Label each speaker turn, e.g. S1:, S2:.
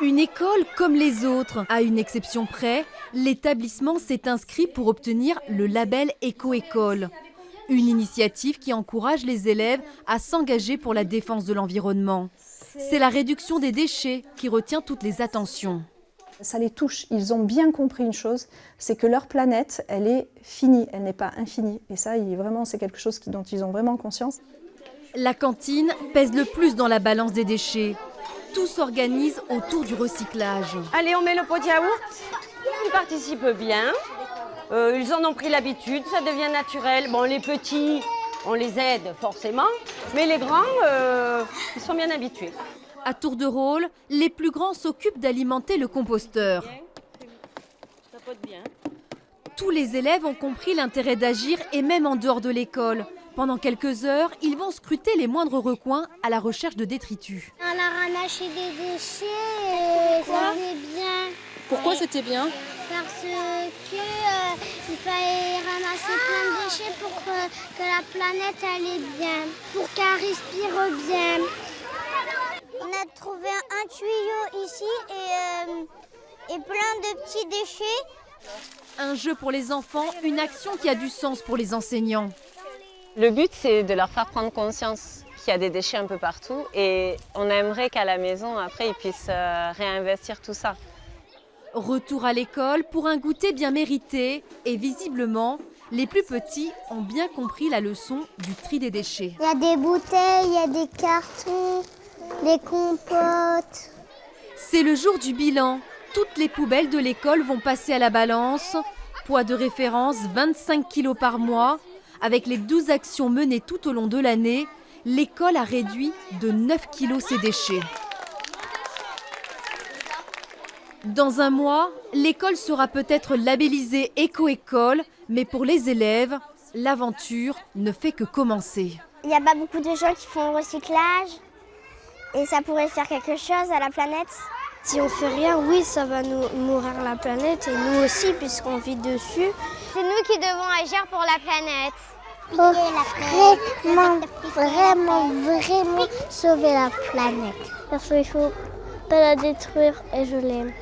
S1: Une école comme les autres, à une exception près, l'établissement s'est inscrit pour obtenir le label Éco-École. Une initiative qui encourage les élèves à s'engager pour la défense de l'environnement. C'est la réduction des déchets qui retient toutes les attentions.
S2: Ça les touche, ils ont bien compris une chose, c'est que leur planète, elle est finie, elle n'est pas infinie. Et ça, vraiment, c'est quelque chose dont ils ont vraiment conscience.
S1: La cantine pèse le plus dans la balance des déchets. Tout s'organise autour du recyclage.
S3: Allez, on met le pot de yaourt. Ils participent bien. Ils en ont pris l'habitude, ça devient naturel. Bon, les petits, on les aide forcément, mais les grands, ils sont bien habitués.
S1: À tour de rôle, les plus grands s'occupent d'alimenter le composteur. Tous les élèves ont compris l'intérêt d'agir et même en dehors de l'école. Pendant quelques heures, ils vont scruter les moindres recoins à la recherche de détritus.
S4: On a ramassé des déchets et c'était bien.
S5: Pourquoi c'était bien?
S4: Parce que il fallait ramasser plein de déchets pour que la planète aille bien, pour qu'elle respire bien. On a trouvé un tuyau ici et plein de petits déchets.
S1: Un jeu pour les enfants, une action qui a du sens pour les enseignants.
S5: Le but, c'est de leur faire prendre conscience qu'il y a des déchets un peu partout et on aimerait qu'à la maison, après, ils puissent réinvestir tout ça.
S1: Retour à l'école pour un goûter bien mérité et visiblement, les plus petits ont bien compris la leçon du tri des déchets.
S4: Il y a des bouteilles, il y a des cartons, des compotes.
S1: C'est le jour du bilan. Toutes les poubelles de l'école vont passer à la balance. Poids de référence 25 kg par mois. Avec les 12 actions menées tout au long de l'année, l'école a réduit de 9 kg ses déchets. Dans un mois, l'école sera peut-être labellisée Éco-École, mais pour les élèves, l'aventure ne fait que commencer.
S4: Il n'y a pas beaucoup de gens qui font le recyclage et ça pourrait faire quelque chose à la planète.
S6: Si on fait rien, oui, ça va nous mourir la planète et nous aussi puisqu'on vit dessus.
S4: C'est nous qui devons agir pour la planète.
S6: Vraiment sauver la planète. Parce qu'il ne faut pas la détruire et je l'aime.